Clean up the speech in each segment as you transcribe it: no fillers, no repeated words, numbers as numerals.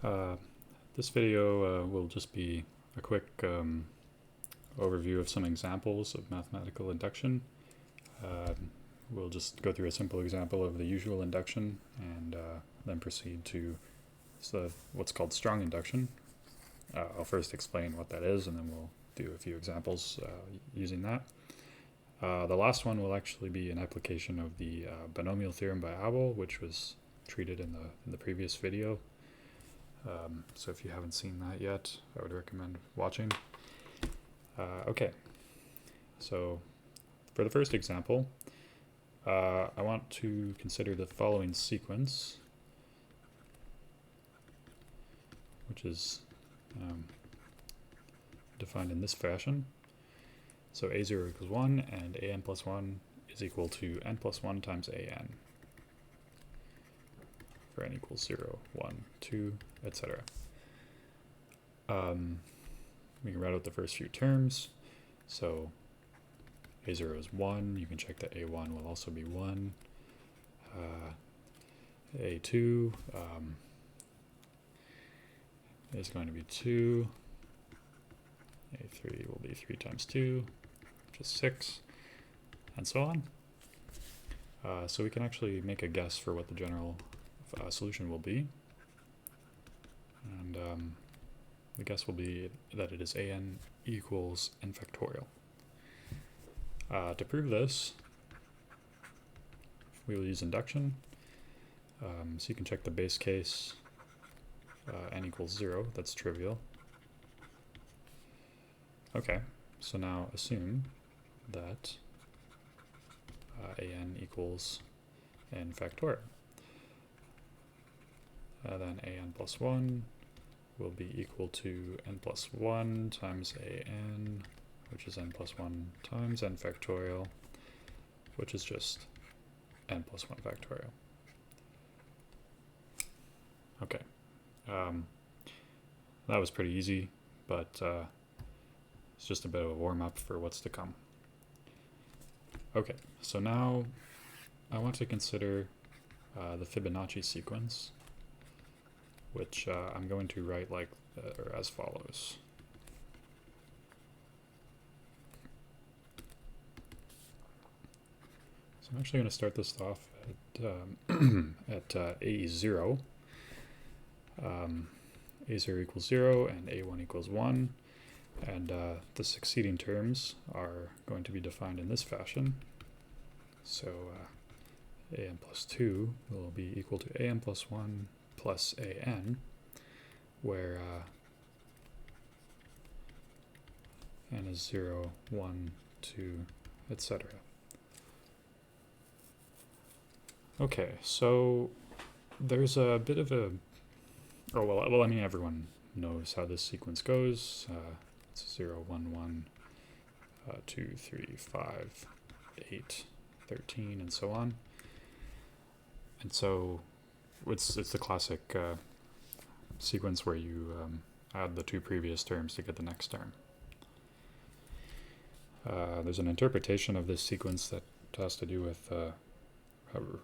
Uh, this video will just be a quick overview of some examples of mathematical induction. We'll just go through a simple example of the usual induction and then proceed to what's called strong induction. I'll first explain what that is, and then we'll do a few examples using that. The last one will actually be an application of the binomial theorem by Abel, which was treated in the previous video. So if you haven't seen that yet, I would recommend watching. Okay, so for the first example, I want to consider the following sequence, which is defined in this fashion. So a0 equals 1 and an plus 1 is equal to n plus 1 times an for n equals 0, 1, 2, etc. We can write out the first few terms. So a0 is 1. You can check that a1 will also be 1. A2 is going to be 2. A3 will be 3 times 2, which is 6, and so on. So we can actually make a guess for what the general solution will be. And the guess will be that it is an equals n factorial. To prove this, we will use induction. So you can check the base case, n equals 0, that's trivial. Okay, so now assume that an equals n factorial. Then an plus 1 will be equal to n plus 1 times an, which is n plus 1 times n factorial, which is just n plus 1 factorial. Okay, that was pretty easy, but it's just a bit of a warm-up for what's to come. Okay, so now I want to consider the Fibonacci sequence, which I'm going to write like or as follows. So I'm actually going to start this off at a0. A0 equals 0 and a1 equals 1. And the succeeding terms are going to be defined in this fashion. So an plus 2 will be equal to an plus 1 plus an, where n is 0, 1, 2, etc. Okay, so there's a bit of a... Oh, well, I mean, everyone knows how this sequence goes. 0, 1, 1, 2, 3, 5, 8, 13, and so on. And so it's the classic sequence where you add the two previous terms to get the next term. There's an interpretation of this sequence that has to do with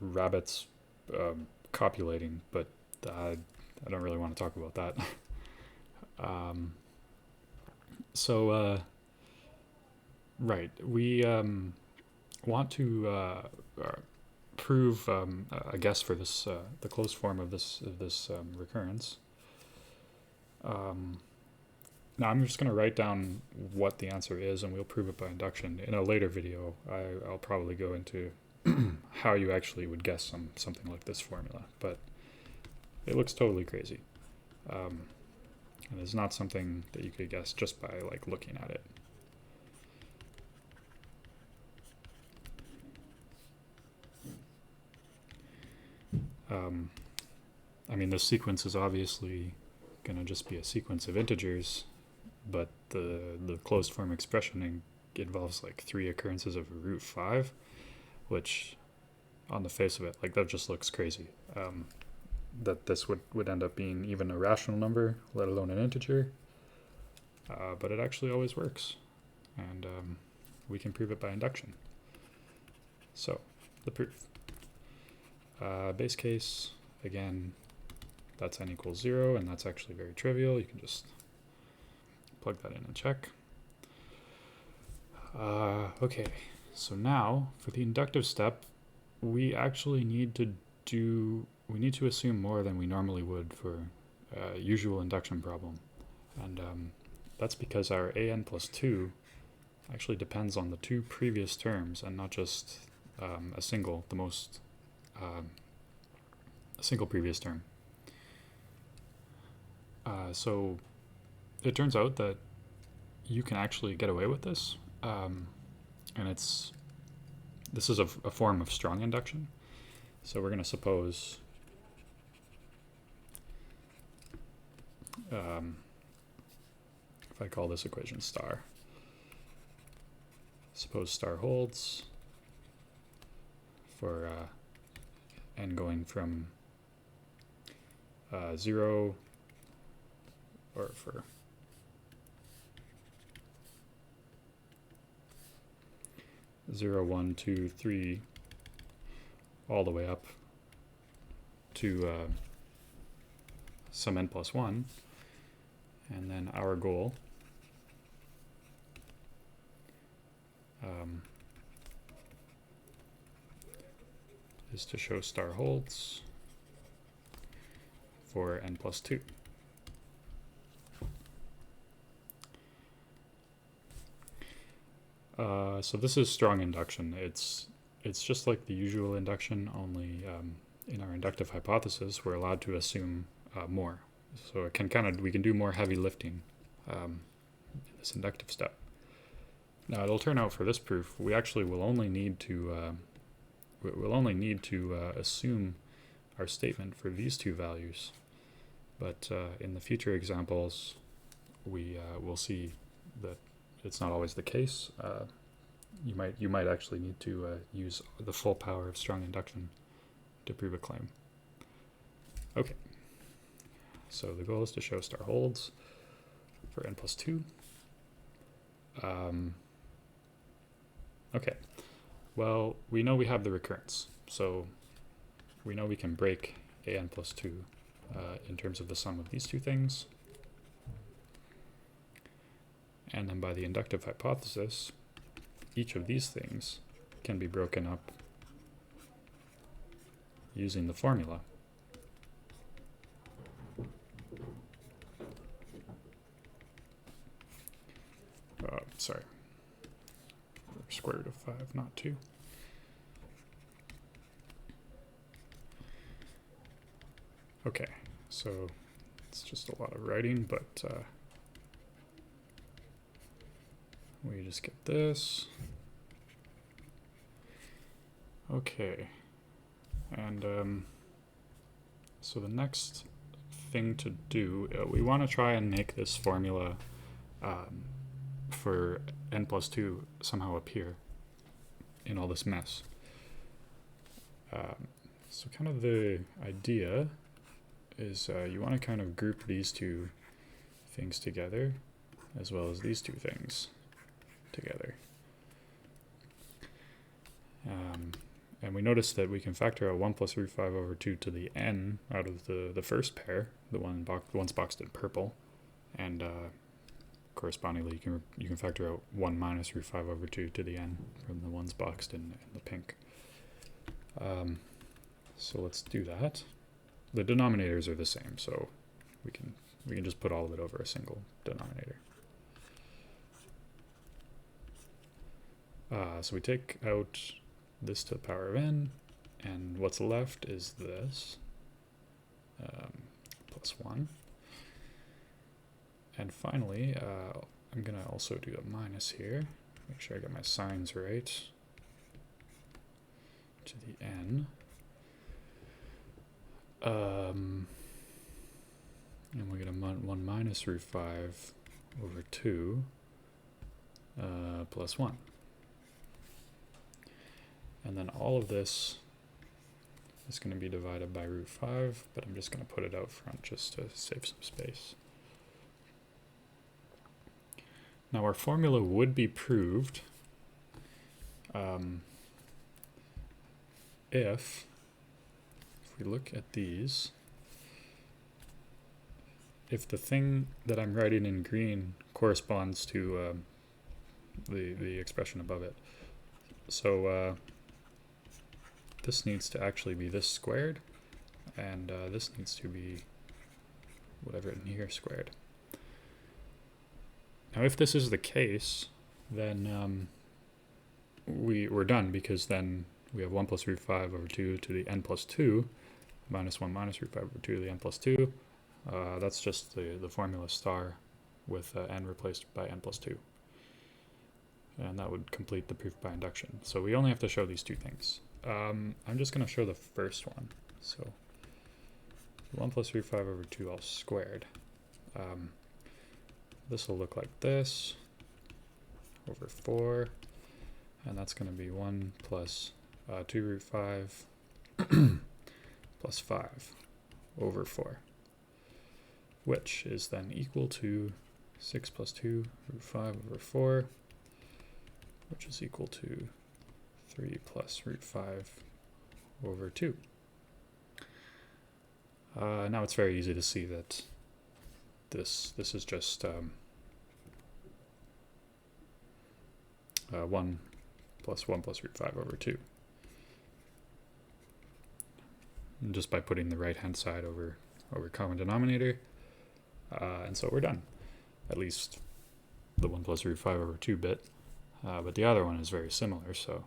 rabbits copulating, but I don't really want to talk about that. Right, we want to prove a guess for this the closed form of this recurrence. Now I'm just going to write down what the answer is, and we'll prove it by induction. In a later video, I'll probably go into how you actually would guess something like this formula, but it looks totally crazy. And it's not something that you could guess just by like looking at it. I mean, this sequence is obviously going to just be a sequence of integers, but the closed form expression involves like 3 occurrences of root 5, which on the face of it, like that just looks crazy. That this would end up being even a rational number, let alone an integer. But it actually always works. And we can prove it by induction. So, the proof. Base case, again, that's n equals 0, and that's actually very trivial. You can just plug that in and check. Okay, so now for the inductive step, we actually need to assume more than we normally would for a usual induction problem. And that's because our an plus 2 actually depends on the two previous terms and not just a single previous term. So it turns out that you can actually get away with this, and this is a form of strong induction. So we're going to suppose if I call this equation star, suppose star holds for n going from 0, or for zero, 1, 2, 3, all the way up to some n plus 1, and then our goal is to show star holds for n plus 2. So this is strong induction. It's just like the usual induction, only in our inductive hypothesis we're allowed to assume more. So we can do more heavy lifting in this inductive step. Now it'll turn out for this proof we actually will only need to assume our statement for these two values, but in the future examples we will see that it's not always the case. You might actually need to use the full power of strong induction to prove a claim. Okay, so the goal is to show star holds for n plus 2. Okay, well, we know we have the recurrence, so we know we can break an plus 2 in terms of the sum of these two things. And then by the inductive hypothesis, each of these things can be broken up using the formula. Sorry, square root of 5, not 2. Okay, so it's just a lot of writing, but we just get this. Okay, and so the next thing to do, we want to try and make this formula for n plus 2 somehow appear in all this mess. So kind of the idea is you want to kind of group these two things together as well as these two things together. And we notice that we can factor out 1 plus root 5 over 2 to the n out of the first pair, the ones boxed in purple, and correspondingly you can factor out 1 minus root 5 over 2 to the n from the ones boxed in the pink. So let's do that. The denominators are the same, so we can just put all of it over a single denominator. So we take out this to the power of n, and what's left is this, plus 1. And finally, I'm going to also do a minus here, make sure I get my signs right, to the n. And we get a 1 minus root 5 over 2 plus 1. And then all of this is going to be divided by root 5, but I'm just going to put it out front just to save some space. Now our formula would be proved if we look at these, if the thing that I'm writing in green corresponds to the expression above it. So this needs to actually be this squared, and this needs to be whatever in here squared. Now if this is the case, then we're done, because then we have 1 plus root 5 over 2 to the n plus 2 minus 1 minus root 5 over 2 to the n plus 2. That's just the formula star with n replaced by n plus 2. And that would complete the proof by induction. So we only have to show these two things. I'm just going to show the first one. So 1 plus root 5 over 2 all squared. This will look like this over 4. And that's going to be 1 plus 2 root 5 plus 5 over 4. Which is then equal to 6 plus 2 root 5 over 4. Which is equal to 3 plus root 5 over 2. Now it's very easy to see that this is just 1 plus root 5 over 2. And just by putting the right hand side over common denominator. And so we're done. At least the 1 plus root 5 over 2 bit. But the other one is very similar, so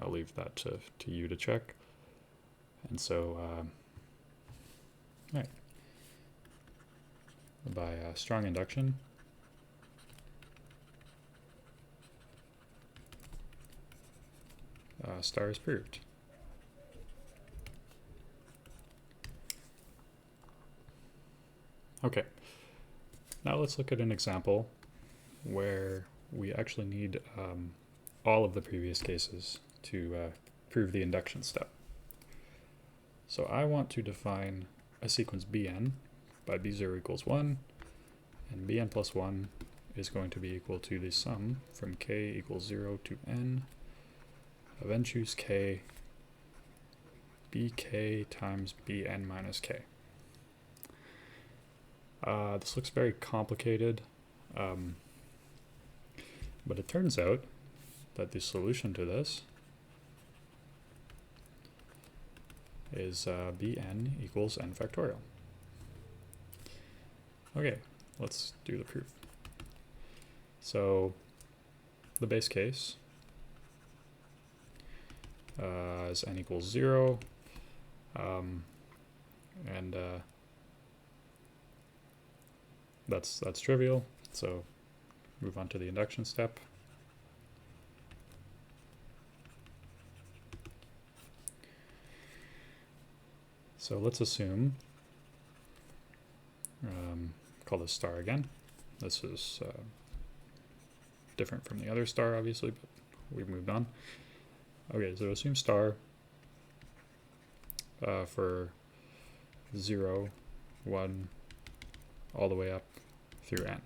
I'll leave that to you to check. And so, right. By strong induction, star is proved. Okay, now let's look at an example where we actually need all of the previous cases to prove the induction step. So I want to define a sequence Bn by b0 equals 1, and Bn plus 1 is going to be equal to the sum from k equals 0 to n of n choose k bk times bn minus k. This looks very complicated, but it turns out that the solution to this is bn equals n factorial. Okay, let's do the proof. So the base case is n equals 0, and that's trivial, so move on to the induction step. So let's assume, call this star again. This is different from the other star, obviously, but we've moved on. Okay, so assume star for 0, 1, all the way up through n.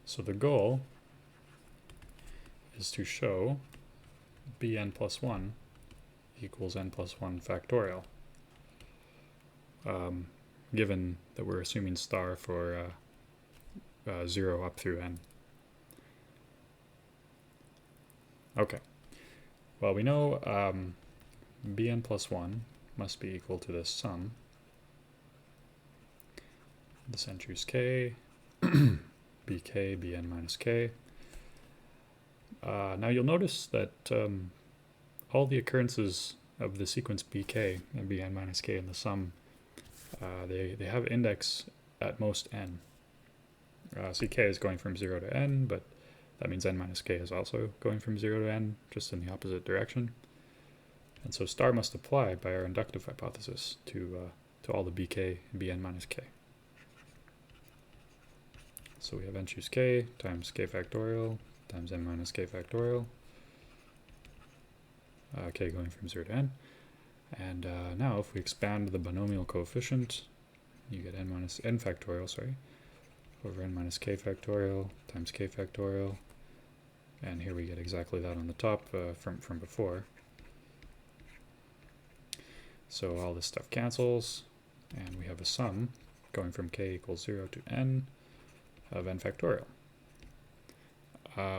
So the goal is to show bn plus 1 equals n plus 1 factorial, given that we're assuming star for 0 up through n. Okay, well, we know bn plus 1 must be equal to this sum. This n choose k, bk, bn minus k. Now you'll notice that all the occurrences of the sequence bk and bn minus k in the sum, they have index at most n. Ck is going from 0 to n, but that means n minus k is also going from 0 to n, just in the opposite direction. And so star must apply by our inductive hypothesis to all the bk and bn minus k. So we have n choose k times k factorial times n minus k factorial, k going from 0 to n. And now if we expand the binomial coefficient, you get n factorial, over n minus k factorial times k factorial. And here we get exactly that on the top from before. So all this stuff cancels, and we have a sum going from k equals 0 to n of n factorial.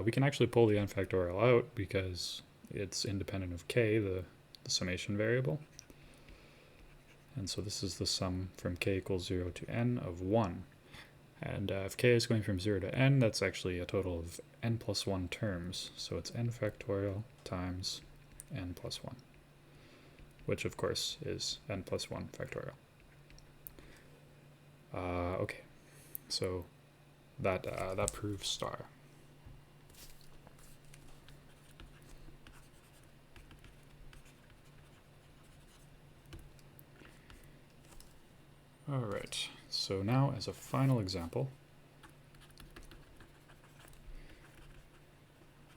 We can actually pull the n factorial out because it's independent of k, the summation variable. And so this is the sum from k equals 0 to n of 1. And if k is going from 0 to n, that's actually a total of n plus 1 terms. So it's n factorial times n plus 1, which of course is n plus 1 factorial. Okay, so that proves star. All right, so now as a final example,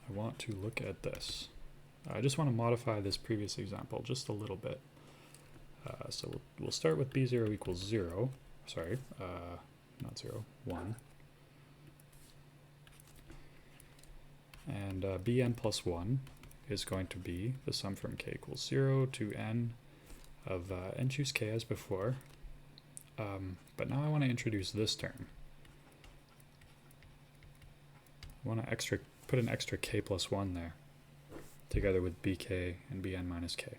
I want to look at this. I just want to modify this previous example just a little bit. So we'll start with b0 equals 0. Sorry, not 0, 1. And bn plus 1 is going to be the sum from k equals 0 to n of n choose k as before. But now I want to introduce this term. I want to put an extra k plus 1 there, together with bk and bn minus k.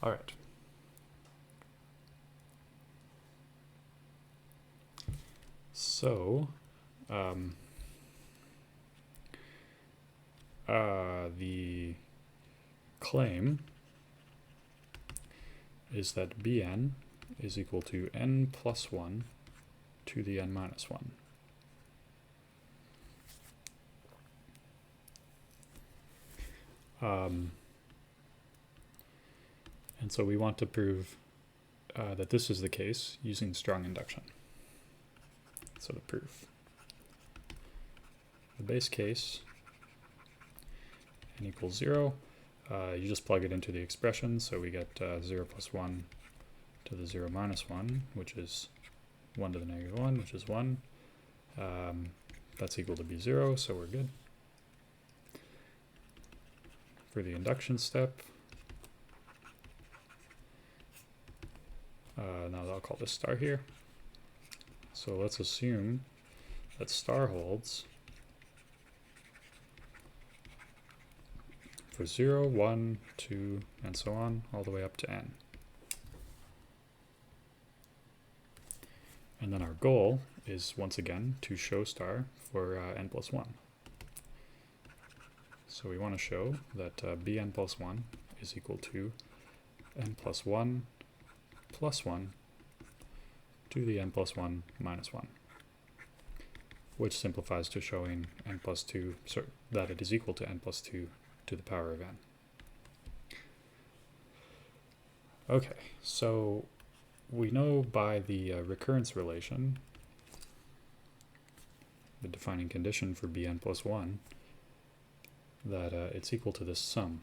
All right. So, the claim is that bn is equal to n plus 1 to the n minus 1. And so we want to prove that this is the case using strong induction. So the proof. The base case, n equals 0. You just plug it into the expression, so we get 0 plus 1 to the 0 minus 1, which is 1 to the negative 1, which is 1. That's equal to b0, so we're good. For the induction step, now I'll call this star here. So let's assume that star holds for 0, 1, 2, and so on, all the way up to n. And then our goal is, once again, to show star for n plus 1. So we want to show that bn plus 1 is equal to n plus 1 to the n plus 1 minus 1, which simplifies to showing n plus 2, so that it is equal to n plus 2 to the power of n. Okay, so we know by the recurrence relation, the defining condition for bn plus 1, that it's equal to this sum.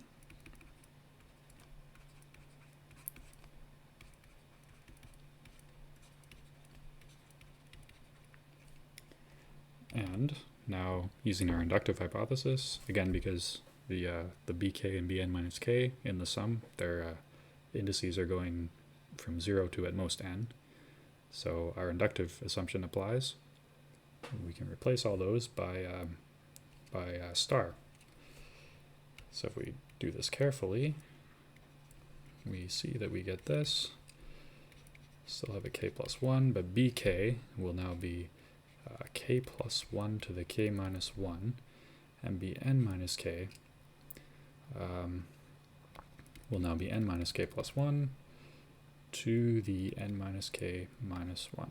And now, using our inductive hypothesis, again because the bk and bn minus k in the sum, their indices are going from 0 to at most n. So our inductive assumption applies. We can replace all those by star. So if we do this carefully, we see that we get this. Still have a k plus 1, but bk will now be k plus 1 to the k minus 1, and bn minus k will now be n minus k plus 1 to the n minus k minus 1.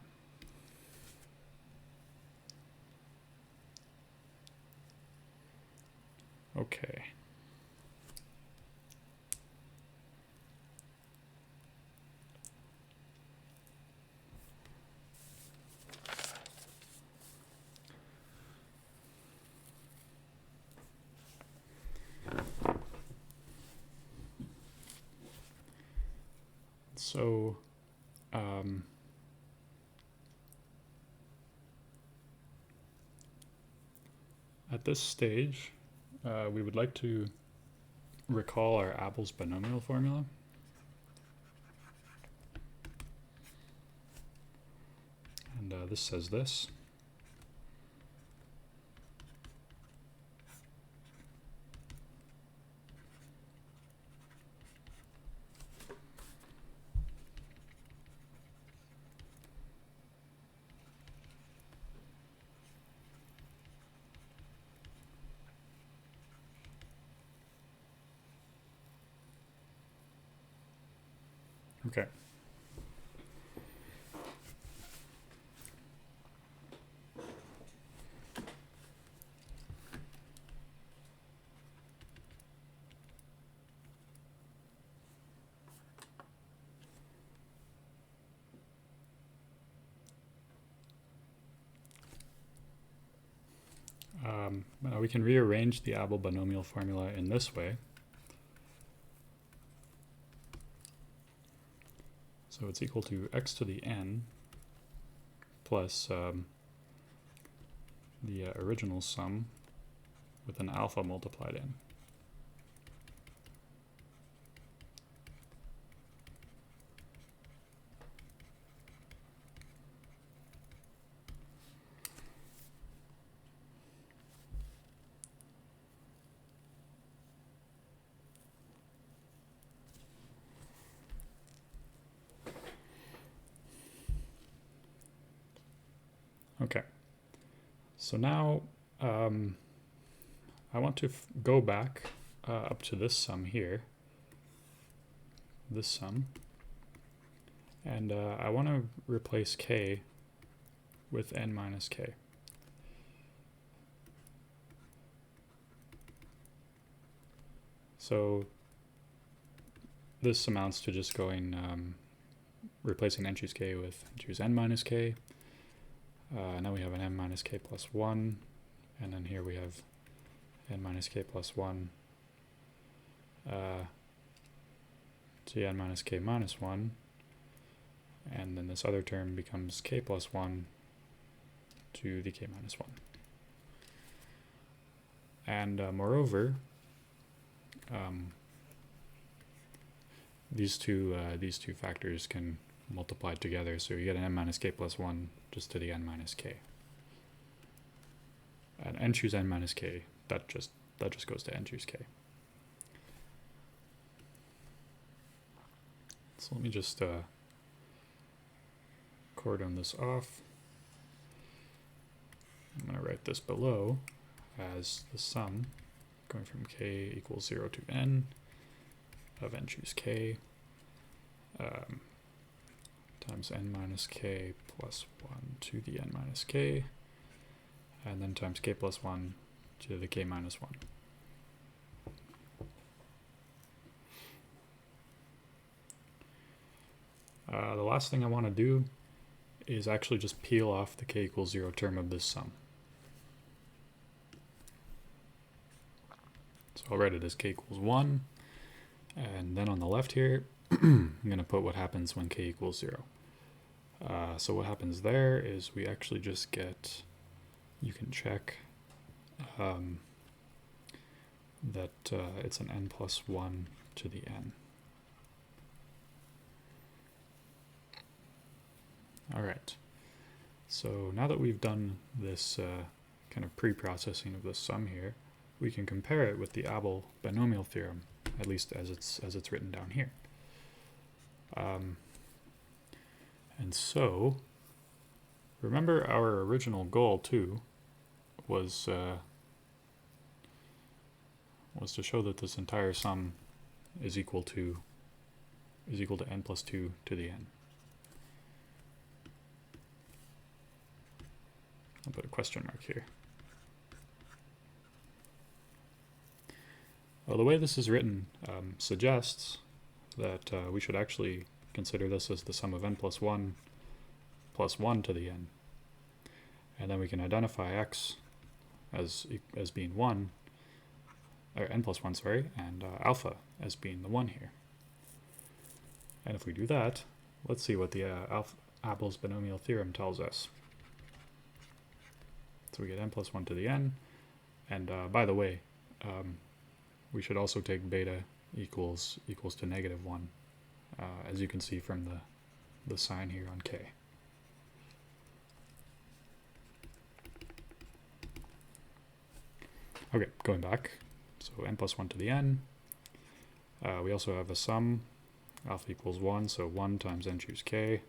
Okay. So, at this stage, we would like to recall our Abel's binomial formula. this says this. Okay. Now we can rearrange the Abel binomial formula in this way. So it's equal to x to the n plus the original sum with an alpha multiplied in. Okay, so now I want to go back up to this sum here, this sum, and I want to replace k with n minus k. So this amounts to just going, replacing n choose k with n choose n minus k. Now we have an n minus k plus 1, and then here we have n minus k plus 1 to n minus k minus 1, and then this other term becomes k plus 1 to the k minus 1. And moreover, these two factors can multiply together, so you get an n minus k plus 1 just to the n minus k. And n choose n minus k, that just goes to n choose k. So let me just cordon this off. I'm going to write this below as the sum going from k equals 0 to n of n choose k times n minus k plus 1 to the n minus k, and then times k plus 1 to the k minus 1. The last thing I want to do is actually just peel off the k equals 0 term of this sum. So I'll write it as k equals 1, and then on the left here, I'm going to put what happens when k equals 0. So what happens there is we actually just get, you can check that it's an n plus 1 to the n. Alright, so now that we've done this kind of pre-processing of this sum here, we can compare it with the Abel binomial theorem, at least as it's written down here. And so, remember our original goal too was to show that this entire sum is equal to n plus 2 to the n. I'll put a question mark here. Well, the way this is written suggests that we should actually consider this as the sum of n plus 1 to the n. And then we can identify x as being 1, or n plus 1, sorry, and alpha as being the 1 here. And if we do that, let's see what the Abel's binomial theorem tells us. So we get n plus 1 to the n, and by the way, we should also take beta equals to negative 1, as you can see from the sign here on k. Okay, going back. So n plus 1 to the n. We also have a sum, alpha equals 1, so 1 times n choose k.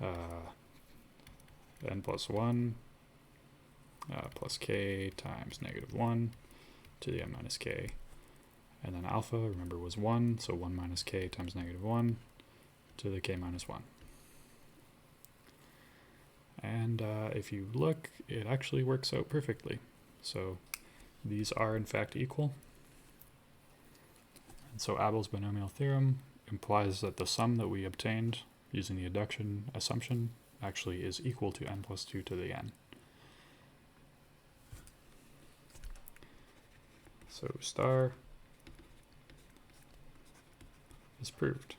N plus 1 plus k times negative 1 to the n minus k. And then alpha, remember, was 1, so 1 minus k times negative 1 to the k minus 1. And if you look, it actually works out perfectly. So these are in fact equal. And so Abel's binomial theorem implies that the sum that we obtained using the induction assumption actually is equal to n plus 2 to the n. So star is proved.